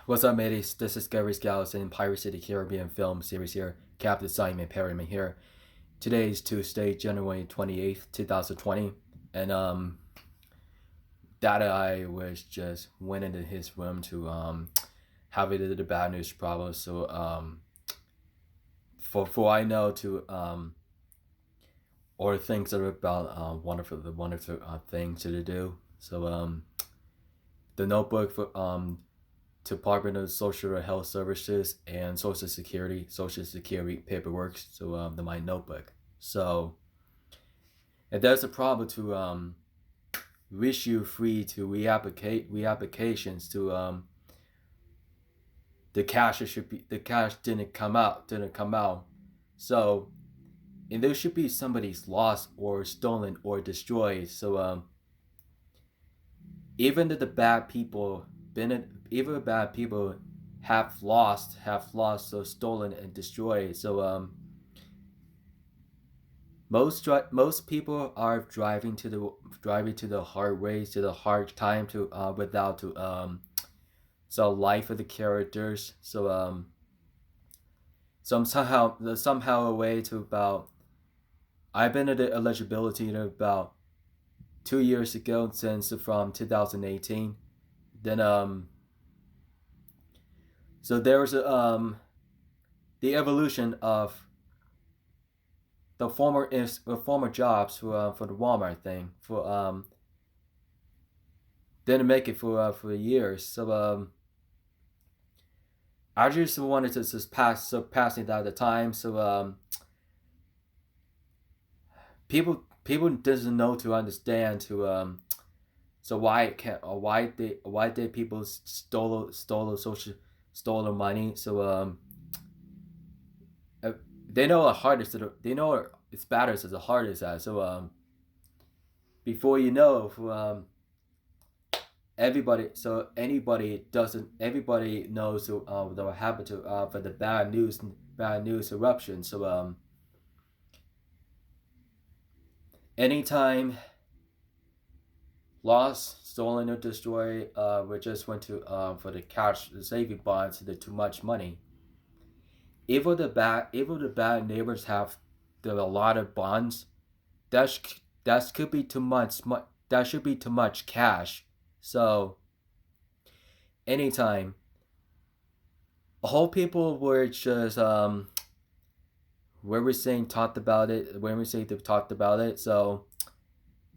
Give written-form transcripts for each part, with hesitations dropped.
What's up, mateys? This is Gary Scouts in Piracy of the Caribbean film series here. Captain Simon Perryman here. Today is Tuesday, January 28th, 2020. And that I was just went into his room to have it the bad news problem. So for I know to or things that are about wonderful things to do. So the notebook for Department of Social Health Services and Social Security paperwork. So my notebook. So if there's a problem to wish you free to reapplications to the cash didn't come out. So and there should be somebody's lost or stolen or destroyed. So even if the bad people even the bad people have lost, so stolen and destroyed. So most people are driving to the hard ways, to the hard time to without to so life of the characters. So somehow a way to about I've been at the eligibility to about 2 years ago since from 2018. Then so there was the evolution of the former jobs for the Walmart thing for didn't make it for years. So I just wanted to just passing that the time. So people doesn't know to understand to so why can or why did people stole money. So uh, they know the hardest they know it's better as the hardest at. So before you know everybody so anybody doesn't everybody knows the happen to for the bad news eruption. So anytime lost, stolen, or destroyed, we just went to for the cash the saving bonds the too much money. If the bad neighbors have a lot of bonds, that could be too much. That should be too much cash. So anytime, whole people were just where we saying talked about it when we say they talked about it. So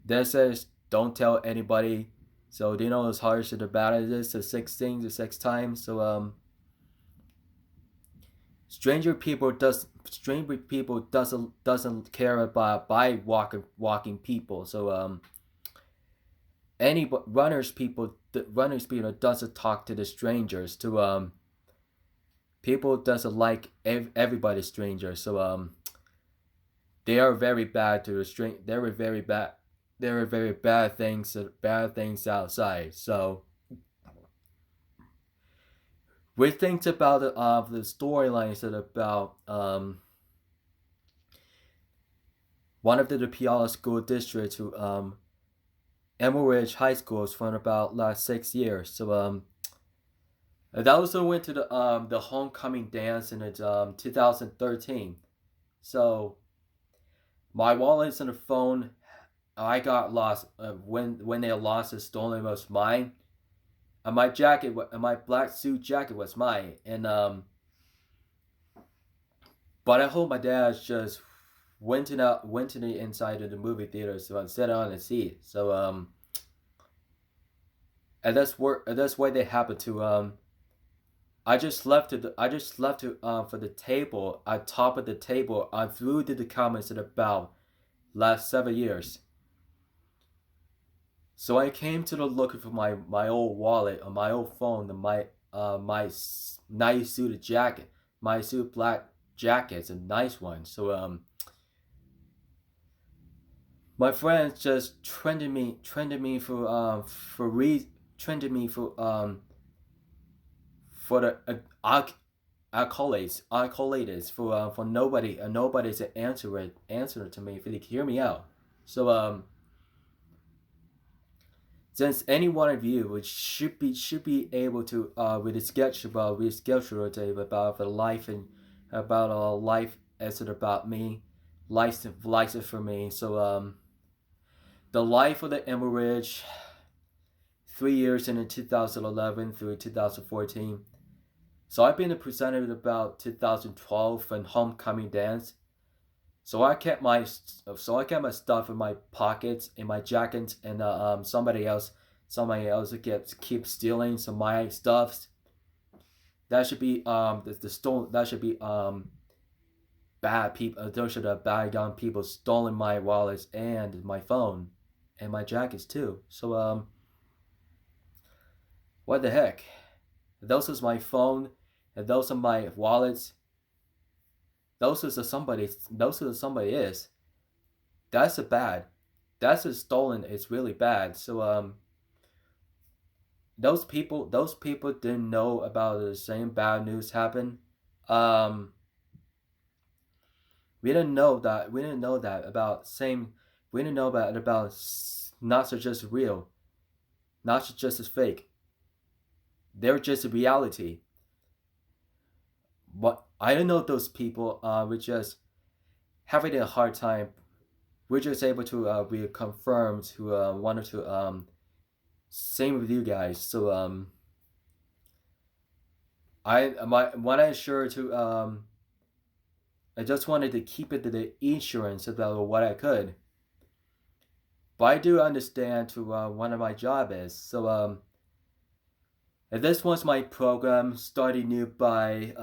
this says don't tell anybody. So do you know as hard as the bad it is the six times. So stranger people doesn't care about by walking people. So any runners people doesn't talk to the strangers. To people doesn't like everybody stranger. So they are very bad to the string. They were very bad. There are very bad things outside. So we think about the storylines that about one of the Puyallup school districts to Emerald Ridge High Schools for about last 6 years. So and I also went to the homecoming dance in 2013. So my wallet's on the phone. I got lost when they lost it. Stolen was mine. And my black suit jacket was mine. And but I hope my dad just went to the inside of the movie theater, so I sat on the seat. So and that's why they happened to I just left it for the table at top of the table. I flew to the comments at about last 7 years. So I came to the looking for my old wallet or my old phone and my nice suited jacket. My suit black jacket's a nice one. So my friends just trended me trended me for the accolades for nobody to answer to me if they hear me out. So since any one of you which should be able to reschedule a day about the life and about life as it about me, life is for me. So the life of the Emmerich, 3 years in 2011 through 2014. So I've been presented about 2012 and homecoming dance. So I kept my stuff in my pockets, in my jackets, and somebody else gets keeps stealing some of my stuffs. That should be the stolen. That should be bad people. Those should have bad young people stolen my wallets and my phone, and my jackets too. So what the heck? Those is my phone, and those are my wallets. Those is a somebody. Those is somebody is. That's a bad. That's a stolen. It's really bad. So those people didn't know about the same bad news happen. Um, we didn't know that about same. We didn't know about not so just real, not so just as fake. They're just a reality. But I don't know if those people were just having a hard time. We're just able to be confirmed to wanted to same with you guys. So I sure to I just wanted to keep it to the insurance about what I could. But I do understand to one of my job is. So and this was my program starting new by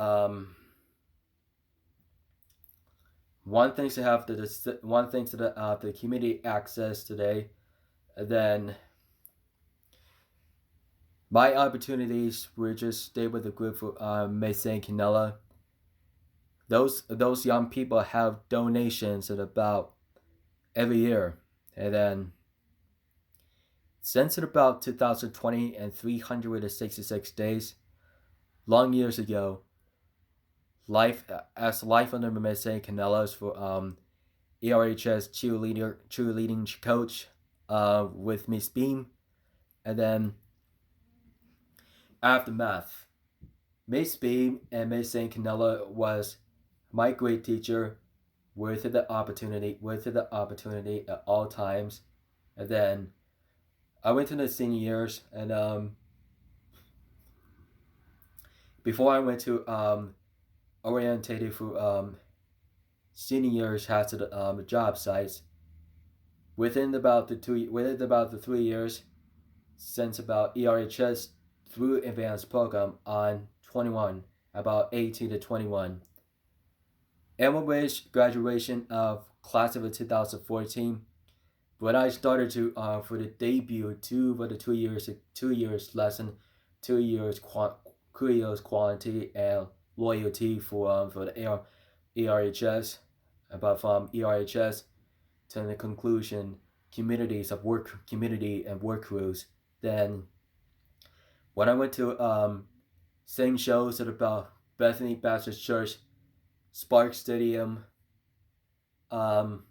one thing to have the community access today, and then my opportunities were just stay with the group for Mesa and Canela. Those young people have donations at about every year, and then since about 2020 and 366 days, long years ago, life under Mesa Canelas for ERHS cheerleading coach with Miss Beam, and then aftermath. Miss Beam and Miss Saint Canella was my great teacher, worth the opportunity at all times. And then I went to the senior years, and before I went to orientated for senior years had to the job sites. Within about the 3 years since about ERHS through advanced program on 21, about 18 to 21. Average graduation of class of 2014. When I started to for the debut for the 2 years lesson, 2 years quality and loyalty for the ERHS, about from ERHS to the conclusion community and work crews. Then when I went to sing shows at about Bethany Baptist Church, Spark Stadium, um,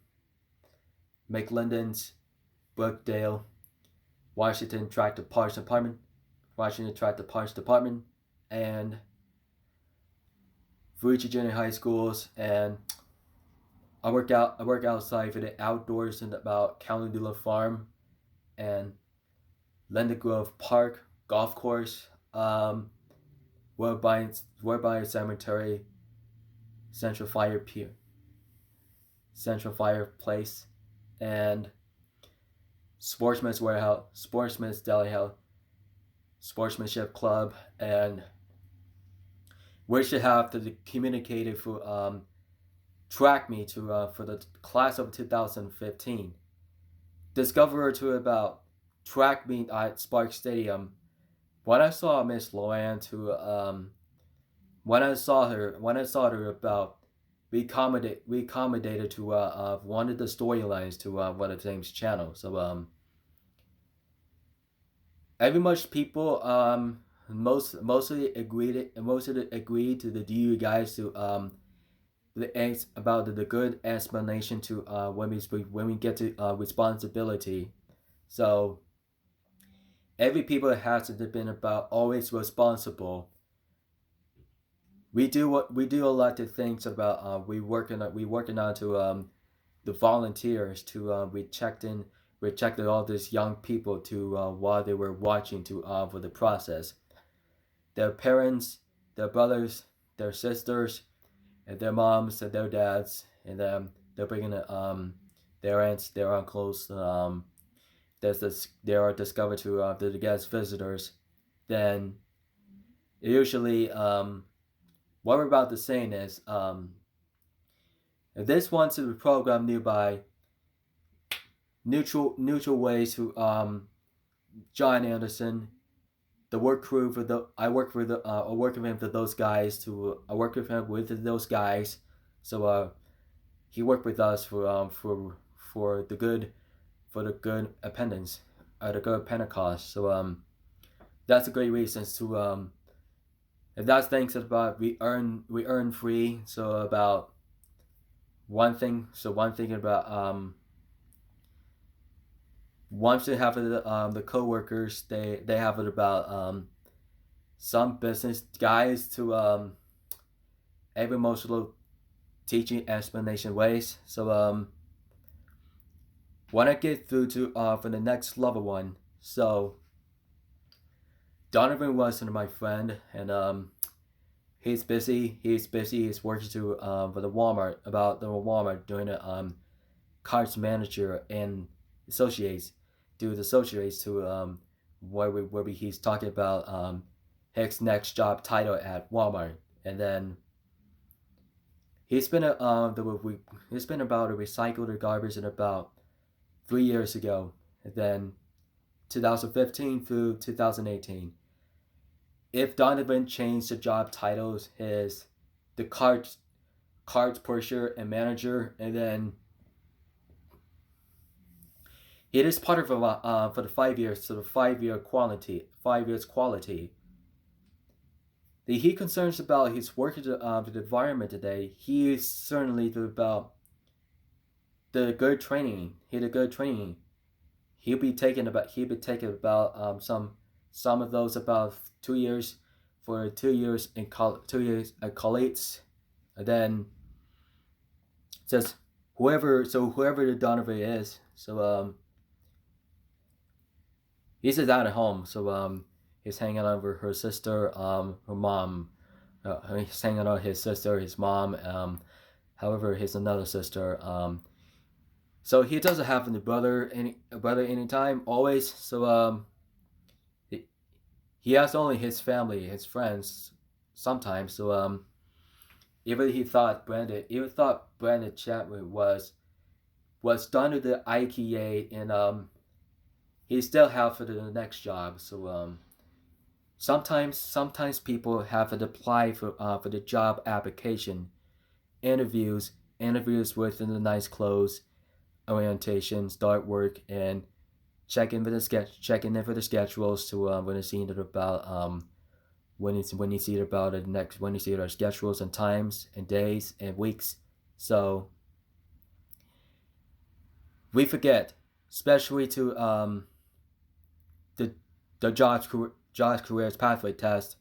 McLendon's, Brookdale, Washington Tract Parks Department, and Fuji Junior High Schools, and I work outside for the outdoors in about Calendula Farm and Lenda Grove Park golf course, Woodbine Cemetery, Central Fire Pier, Central Fireplace, and Sportsman's Warehouse, Sportsman's Deli House, Sportsmanship Club, and we should have to communicate it for track me to for the class of 2015. Discover to about track me at Spark Stadium. When I saw Miss Loanne to when I saw her about we accommodated to one of the storylines to one of the James channel. So every much people mostly agreed to the you guys to about the good explanation to when we get to responsibility. So every people has been about always responsible. We do a lot of things about we working on to the volunteers to we checked all these young people to while they were watching to for the process. Their parents, their brothers, their sisters, and their moms and their dads, and they're bringing their aunts, their uncles. They are discovered to the guest visitors. Then usually what we're about to say is this one to the program nearby neutral ways to John Anderson, the work crew for the I work with him for those guys to I work with him with those guys. So he worked with us for the good appendix at the good Pentecost. So that's a great reason to and that's things about we earn free. So about one thing about once they have the co-workers they have it about some business guys to every emotional teaching explanation ways. So when I get through to for the next level one, so Donovan wasn't my friend, and he's busy. He's busy. He's working to for the Walmart doing a cards manager and associates, do the associates to he's talking about his next job title at Walmart, and then he's been about a recycled garbage in about 3 years ago, and then 2015 through 2018. If Donovan changed the job titles, his the cards pusher and manager, and then it is part of for the 5 years, so the 5 years quality. He concerns about his work the environment today. He is certainly about the good training. He had a good training. He'll be taking about some of those about 2 years for 2 years in 2 years at college, and then says whoever the Donovan is. So he's down at home. So he's hanging out with her sister, her mom. He's hanging out with his sister, his mom. However, his another sister. So he doesn't have a brother anytime, always. So he has only his family, his friends, sometimes. So even thought Brandon Chapman was done with the IKEA, and he still have for the next job. So sometimes people have to apply for the job application, interviews within the nice clothes, orientation, start work, and checking in for the schedules to when it's seen about when you see it about it next when you see our schedules and times and days and weeks. So we forget, especially to the jobs careers pathway test,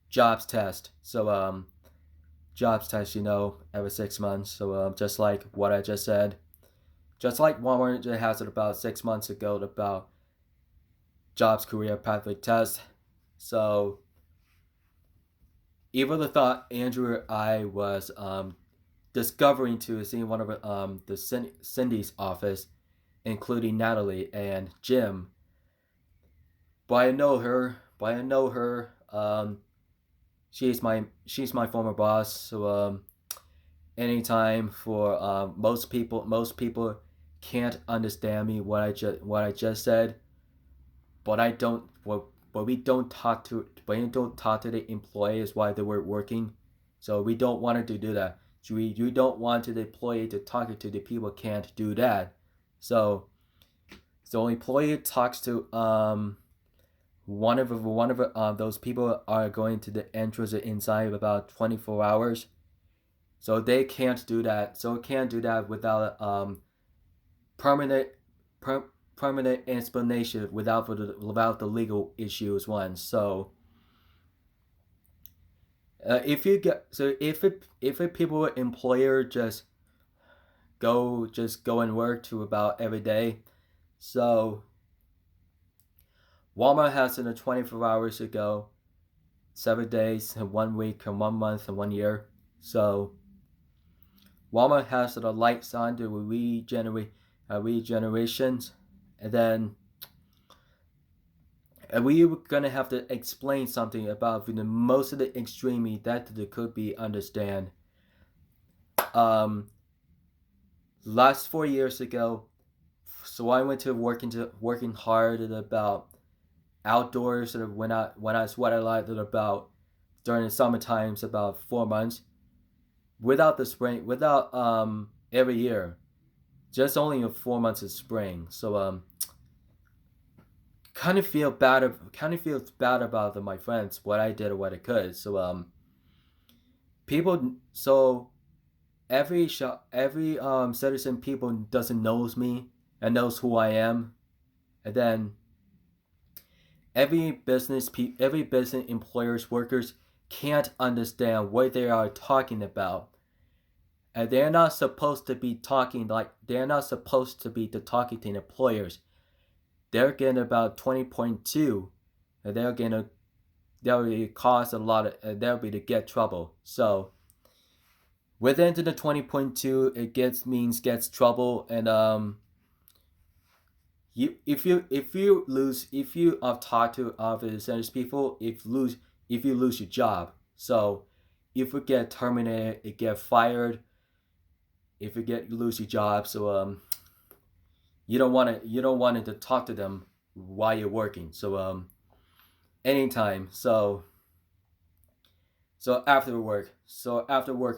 jobs test. So jobs test, every 6 months. So just like what I just said, just like Walmart has it about 6 months ago about jobs career pathway test. So even the thought Andrew I was discovering to seeing one of the Cindy's office, including Natalie and Jim. But I know her. She's my former boss. So anytime for most people can't understand me what I just said, but I don't. But we don't talk to the employees while they were working, so we don't want to do that. So you don't want the employee to talk to the people can't do that. So employee talks to one of those people are going to the entrance inside of about 24 hours. So they can't do that. So can't do that without permanent permanent explanation without the legal issues one. So if you get so if a people employer just go and work to about every day, so Walmart has in a 24 hours ago, 7 days and 1 week and 1 month and 1 year. So Walmart has the lights on to regenerations, and then and we were gonna have to explain something about the most of the extreme that they could be understand. Um, last 4 years ago, so I went to working hard at about outdoors sort of when I sweat a lot at about during the summer times about 4 months without the spring without every year just only in 4 months of spring. So kind of feels bad about my friends what I did or what I could. So people so every citizen people doesn't knows me and knows who I am, and then every business employers workers can't understand what they are talking about, and they're not supposed to be talking to employers. They're getting about 20.2, and they'll cause a lot of they'll be to get trouble. So within the 20.2 it gets trouble, and if you talk to officers people, if you lose your job. So if you get terminated, you get fired, if you lose your job. So you don't want to talk to them while you're working. So anytime. So after work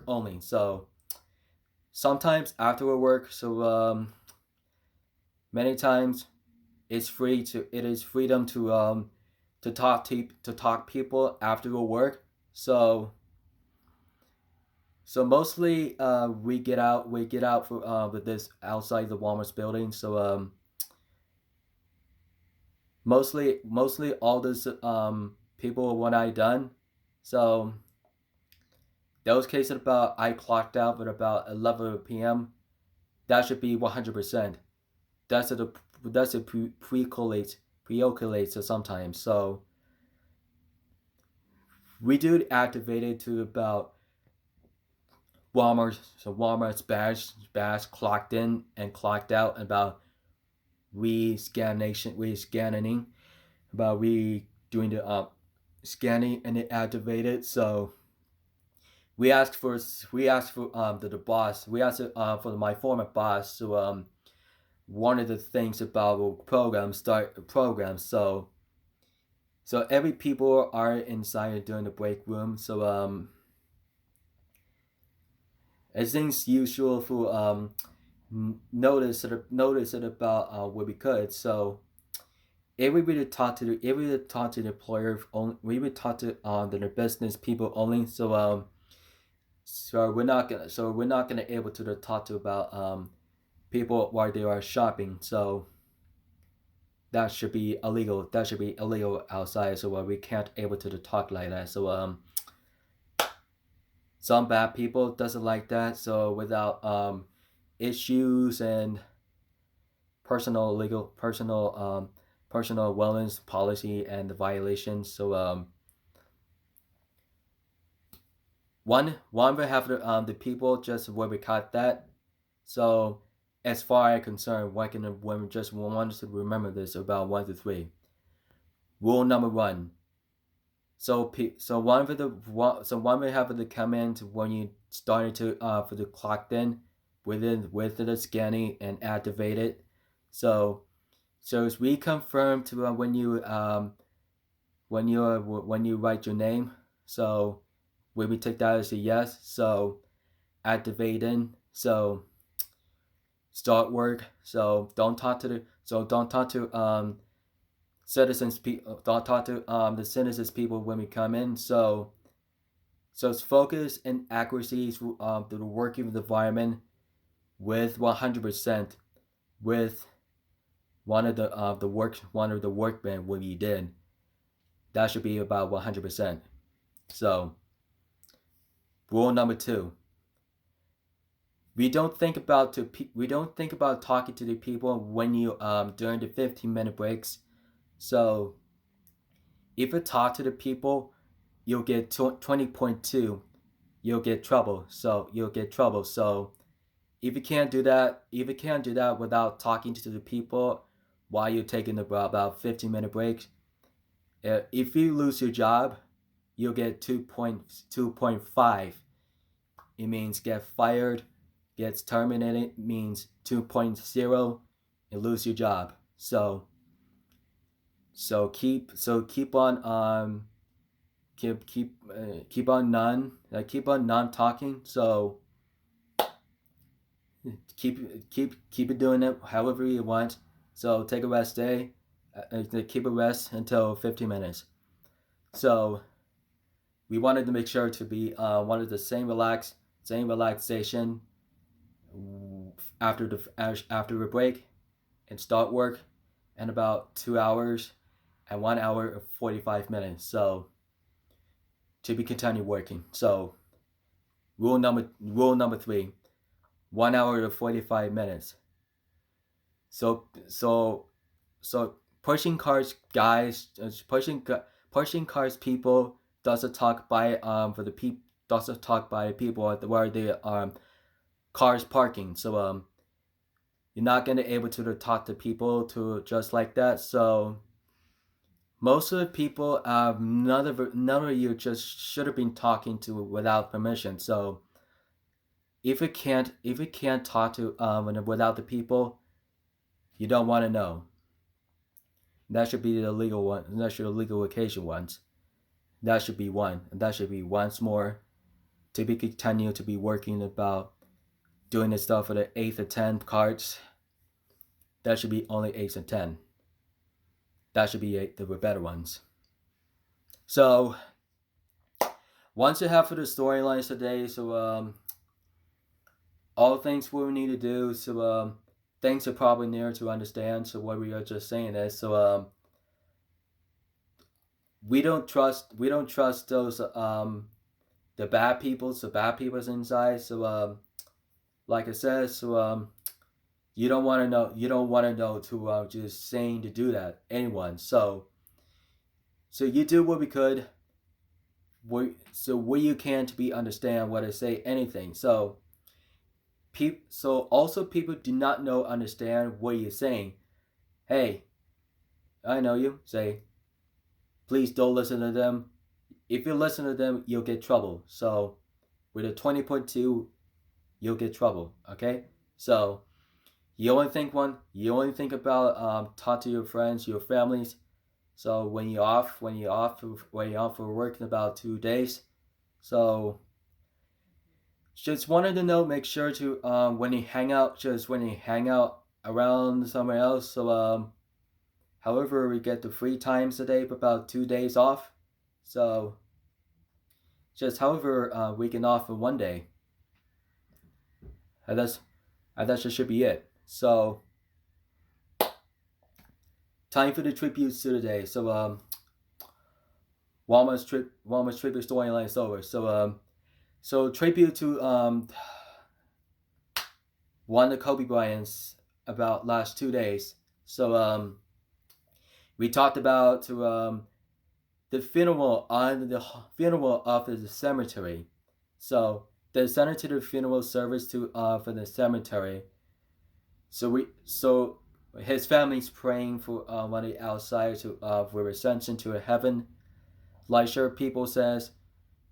only. So sometimes after work. So many times it is freedom to talk people after work. So mostly we get out for with this outside the Walmart's building. So mostly all this people when I done. So those cases about I clocked out at about 11 p.m. That should be 100%. That's a pre-calculates sometimes. So we do activate it to about Walmart's badge clocked in and clocked out, about we scanning, about we doing the scanning, and it activated. So we asked for the boss, we asked for my former boss. So one of the things about programs. So every people are inside during the break room. So as things usual for notice it about what we could. So if we would talk to the employer only, we would talk to the business people only. So we're not gonna able to talk to about people while they are shopping. So that should be illegal. That should be illegal outside. So we can't able to talk like that. So some bad people doesn't like that. So without issues and personal wellness policy and the violations. So one we have the people just where we cut that. So as far as concerned, when just want to remember this about 1 to 3. Rule number 1. So one we have to come in to when you started to for the clock in with the scanning and activate it. So it's reconfirmed to when you write your name. So when we take that as a yes. So activating. So start work. So don't talk to citizens people. Don't talk to the citizens people when we come in. So it's focus and accuracy through the working environment with 100% with one of the workmen what you did, that should be about 100%. So rule number two, we don't think about talking to the people when you during the 15-minute breaks. So if you talk to the people, you'll get 20.2. You'll get trouble. So if you can't do that without talking to the people while you're taking about 15-minute break, if you lose your job, you'll get 2.5. It means get fired, gets terminated means 2.0, and lose your job. So keep on keep on non talking. So keep it doing it however you want. So take a rest day. Keep a rest until 15 minutes. So we wanted to make sure to be wanted the same relaxation after a break and start work in about 2 hours and 1 hour and 45 minutes. So to be continued working. So rule number three, 1 hour to 45 minutes. So pushing cars guys, pushing cars people doesn't talk by for the people doesn't talk by people where the cars parking. So you're not gonna able to talk to people to just like that. So most of the people none of you just should have been talking to without permission. So if you can't talk to without the people, you don't want to know. That should be the legal one. That should be the legal occasion ones. That should be one. And that should be once more to be continue to be working about doing the stuff for the 8th or 10th cards. That should be only 8 and 10. That should be the better ones. So once you have for the storylines today, so all things we need to do. So things are probably near to understand. So what we are just saying is so we don't trust those the bad people. So bad people's inside. So like I said, so you don't want to know to just saying to do that anyone. So you do what we could. What you can to be understand what I say anything. So also people do not know understand what you're saying. Hey, I know you. Say, please don't listen to them. If you listen to them, you'll get trouble. So with a 20.2, you'll get trouble. Okay. So you only think about talk to your friends, your families. So when you're off for work in about 2 days. So just wanted to know, make sure to when you hang out around somewhere else. So however we get the free times a day, about 2 days off. So just however we can off in one day. And that should be it. So time for the tributes to the day. So Walmart's tribute storyline is over. So tribute to one of Kobe Bryant's about last 2 days. So we talked about to the funeral of the cemetery. So they sent it to the funeral service to for the cemetery. So his family's praying for on the outside to for ascension to heaven. Like sure people says,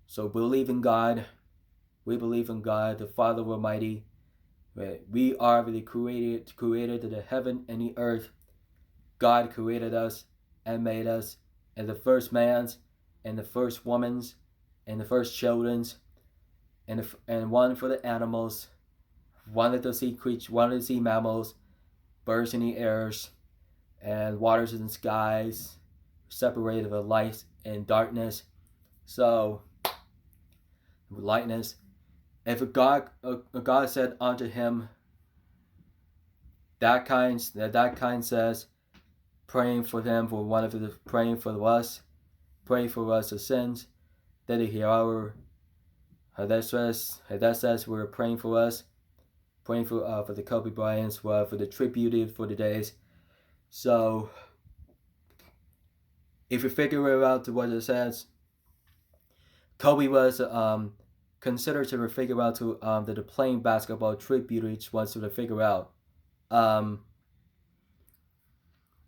so believe in God. We believe in God, the Father Almighty. We are the created to the heaven and the earth. God created us and made us, and the first man's, and the first woman's, and the first children's, and one for the animals, wanted to see mammals, birds in the airs, and waters in the skies, separated of light and darkness. So lightness. If God said unto him that kind says praying for them for one of the praying for us the sins that he hear our that says we're praying for us, praying for the Kobe Bryants, for the tribute for the days. So if you figure out what it says, Kobe was considered to figure out to that the playing basketball tribute each wants to figure out. Um,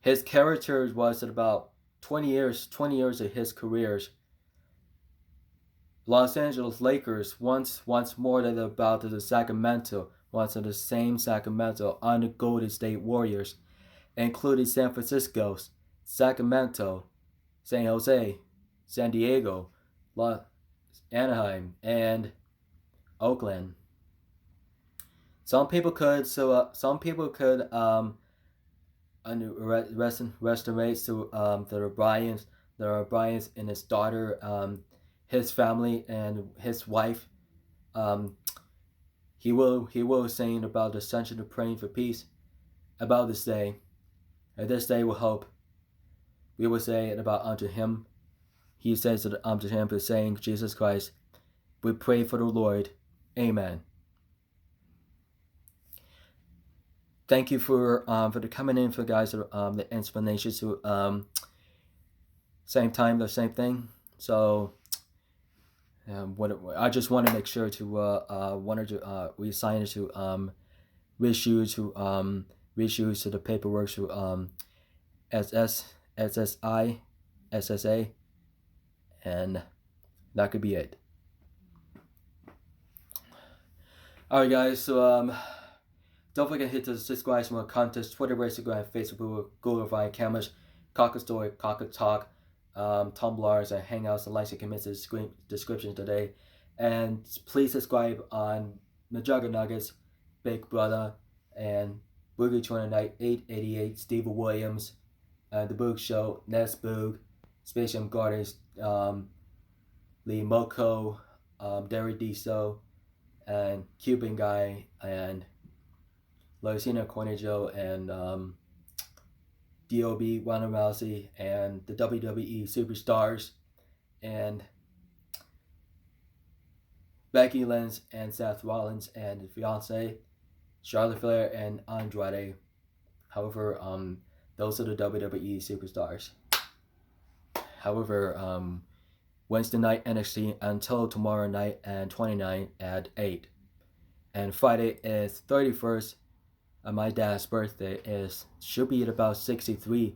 his character was at about 20 years of his careers. Los Angeles Lakers once more than about the Sacramento, once in the same Sacramento on the Golden State Warriors, including San Francisco, Sacramento, San Jose, San Diego, Anaheim, and Oakland. Some people could estimate to there are Bryant's and his daughter, his family and his wife. Um, he will saying about the ascension of praying for peace about this day. And this day will hope. We will say it about unto him. He says it unto him for saying Jesus Christ. We pray for the Lord. Amen. Thank you for the coming in for guys the explanations to same time the same thing. So I just want to make sure to reassign it to reissue to the paperwork to SS SSI SSA, and that could be it. Alright guys, so don't forget to hit the subscribe for more content, Twitter, Instagram, Facebook, Google, Vine, Cameras, Cocker Story, Cocker Talk, Tumblrs, and Hangouts, and likes and comments in the description today. And please subscribe on Majugger Nuggets, Big Brother, and Boogie 29, 888, Steve Williams, The Boog Show, Ness Boog, Space Jam Gardens, Lee Moko, Derry Diso, and Cuban Guy, and Lucina Cornejo, and D.O.B. Ronda Rousey, and the WWE Superstars, and Becky Lynch, and Seth Rollins, and his fiance, Charlotte Flair, and Andrade. However, those are the WWE Superstars. However, Wednesday night NXT until tomorrow night and 29 at 8. And Friday is 31st. My dad's birthday should be at about 63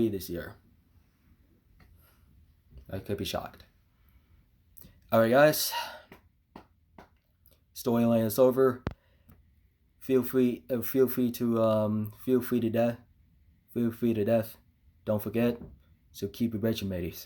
this year. I could be shocked. Alright guys, storyline is over. Feel free to death. Don't forget. So keep it rich, mateys.